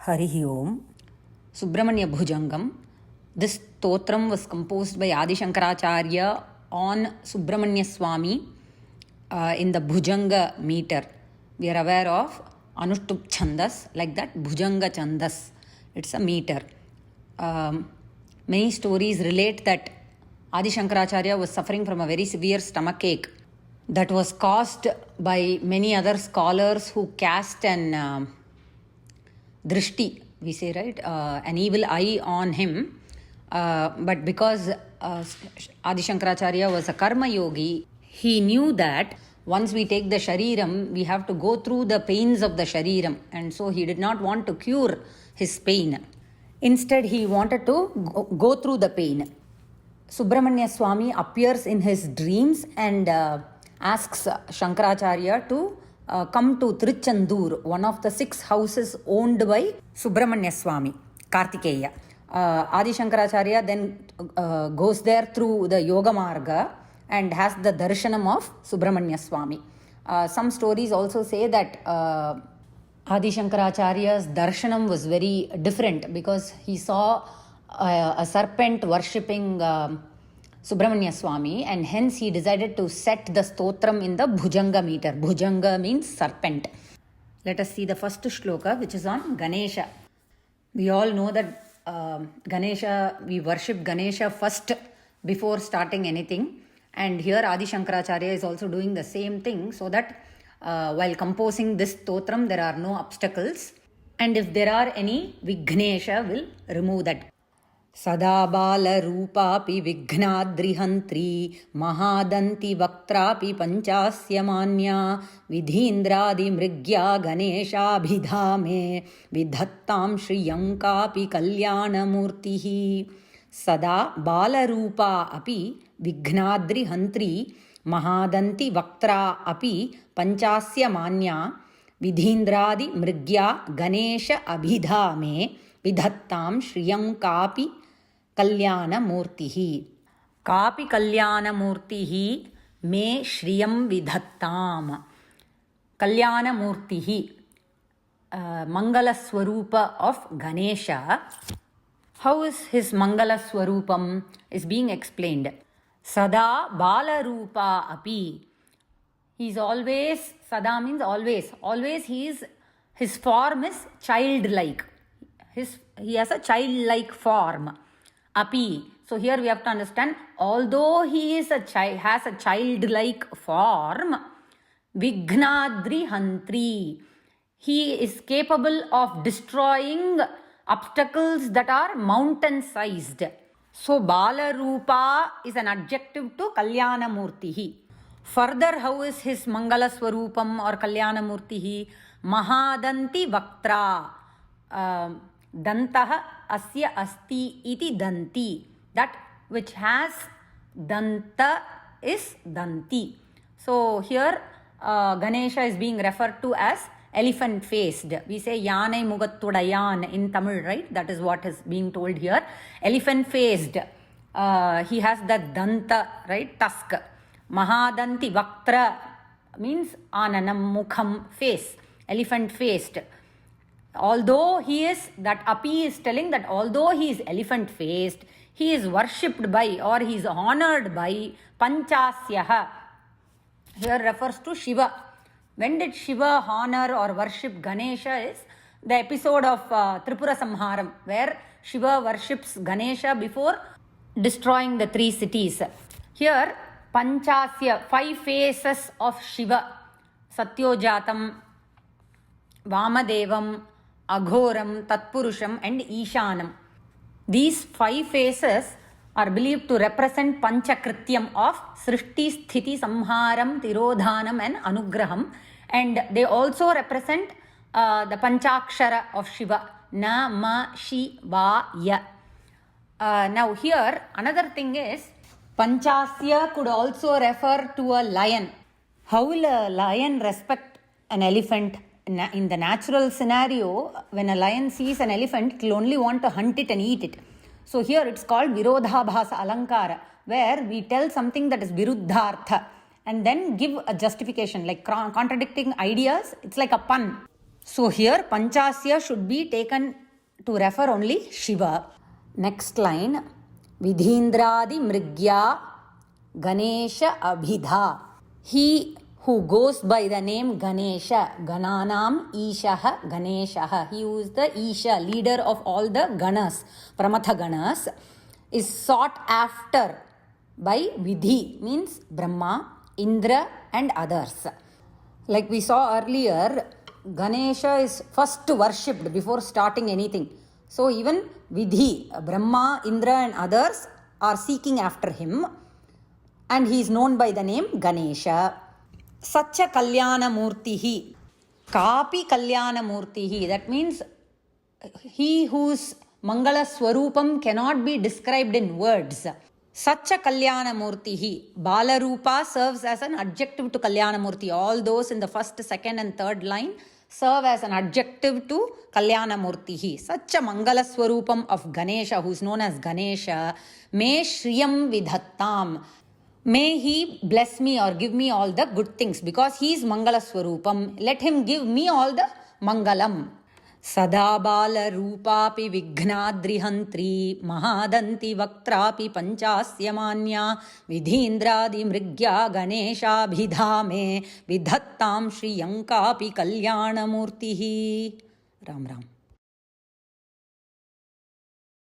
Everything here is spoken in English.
Harihi Om. Subramanya Bhujangam. This stotram was composed by Adi Shankaracharya on Subramanya Swami in the Bhujanga meter. We are aware of Anushtup Chandas, like that Bhujanga Chandas. It's a meter. Many stories relate that Adi Shankaracharya was suffering from a very severe stomachache that was caused by many other scholars who cast an drishti, we say, right, an evil eye on him. But because Adi Shankaracharya was a karma yogi, he knew that once we take the shariram, we have to go through the pains of the shariram, and so he did not want to cure his pain. Instead, he wanted to go through the pain. Subramanya Swami appears in his dreams and asks Shankaracharya to come to Trichandur, one of the 6 houses owned by Subramanya Swami, Kartikeya. Adi Shankaracharya then goes there through the Yoga Marga and has the darshanam of Subramanya Swami. Some stories also say that Adi Shankaracharya's darshanam was very different because he saw a serpent worshipping Subramanya Swami, and hence he decided to set the stotram in the Bhujanga meter. Bhujanga means serpent. Let us see the first shloka, which is on Ganesha. We all know that Ganesha, we worship Ganesha first before starting anything. And here Adi Shankaracharya is also doing the same thing, so that while composing this stotram, there are no obstacles. And if there are any, Vignesha will remove that. Sada bala rupapi vignadrihantri mahadanti vaktrapi panchasya manya vidhindradi mrigya ganesha bhidhame vidhattam shriyankapi kalyana murtihi. Sada bala rupa api vignadrihantri mahadanti vaktra api panchasya manya vidhindradi mrigya ganesha abhidhame vidhattam shriyankapi Kalyana Murtihi. Kapi Kalyana Murtihi me Shriyam Vidhattam. Kalyana Murtihi, Mangala Swarupa of Ganesha. How is his Mangala Swarupam is being explained. Sada Bala Rupa Api. He is always, Sada means always. Always his form is childlike. He has a childlike form. Api. So here we have to understand, although he is has a childlike form, Vignadri Hantri, he is capable of destroying obstacles that are mountain-sized. So Bala Rupa is an adjective to Kalyana Murtihi. Further, how is his Mangala Swarupam or Kalyana Murtihi? Mahadanti Vaktra. Dantaha asya asti iti danti. That which has danta is danti. So here Ganesha is being referred to as elephant faced. We say Yanai Mugattudayan in Tamil, right? That is what is being told here. Elephant faced. He has the danta, right? Tusk. Mahadanti Vaktra means Ananam Mukham, face. Elephant faced. Although he is, that Api is telling that although he is elephant faced, he is worshipped by or he is honored by Panchasyaha. Here refers to Shiva. When did Shiva honor or worship Ganesha is the episode of Tripura Samharam, where Shiva worships Ganesha before destroying the 3 cities. Here Panchasya, 5 faces of Shiva: Satyojatam, Vamadevam, Aghoram, Tatpurusham and Ishanam. These 5 faces are believed to represent Panchakrityam of Srishti, Sthiti, Samharam, Tirodhanam and Anugraham, and they also represent the Panchakshara of Shiva, Na, Ma, Shi, Va, Ya. Now here another thing is, Panchasya could also refer to a lion. How will a lion respect an elephant? In the natural scenario, when a lion sees an elephant, it will only want to hunt it and eat it. So here it's called Virodhabhasa Alankara, where we tell something that is Viruddhartha and then give a justification, like contradicting ideas. It's like a pun. So here Panchasya should be taken to refer only Shiva. Next line, Vidhindradi Mrigya Ganesha Abhidha. He who goes by the name Ganesha, Gananam Ishaha Ganeshaha, he who is the Isha, leader of all the Ganas, Pramatha Ganas, is sought after by Vidhi, means Brahma, Indra and others. Like we saw earlier, Ganesha is first worshipped before starting anything. So even Vidhi, Brahma, Indra and others are seeking after him, and he is known by the name Ganesha. Sacha Kalyana Murtihi, Kapi Kalyana Murtihi, that means he whose Mangala Swarupam cannot be described in words. Sacha Kalyana Murtihi. Balarupa serves as an adjective to Kalyana Murti. All those in the first, second and third line serve as an adjective to Kalyana Murtihi. Such a Mangala Swarupam of Ganesha, who is known as Ganesha, Me Shriyam Vidhattam. May he bless me or give me all the good things, because he is Mangala Swarupam. Let him give me all the Mangalam. Sada Bala Rupapi Vignadrihantri Mahadanti Vaktrapi Panchasyamanya Vidhindradi Mrigya Ganesha Bhidhame Vidhattam Shri Yankapi Kalyana Murtihi. Ram Ram.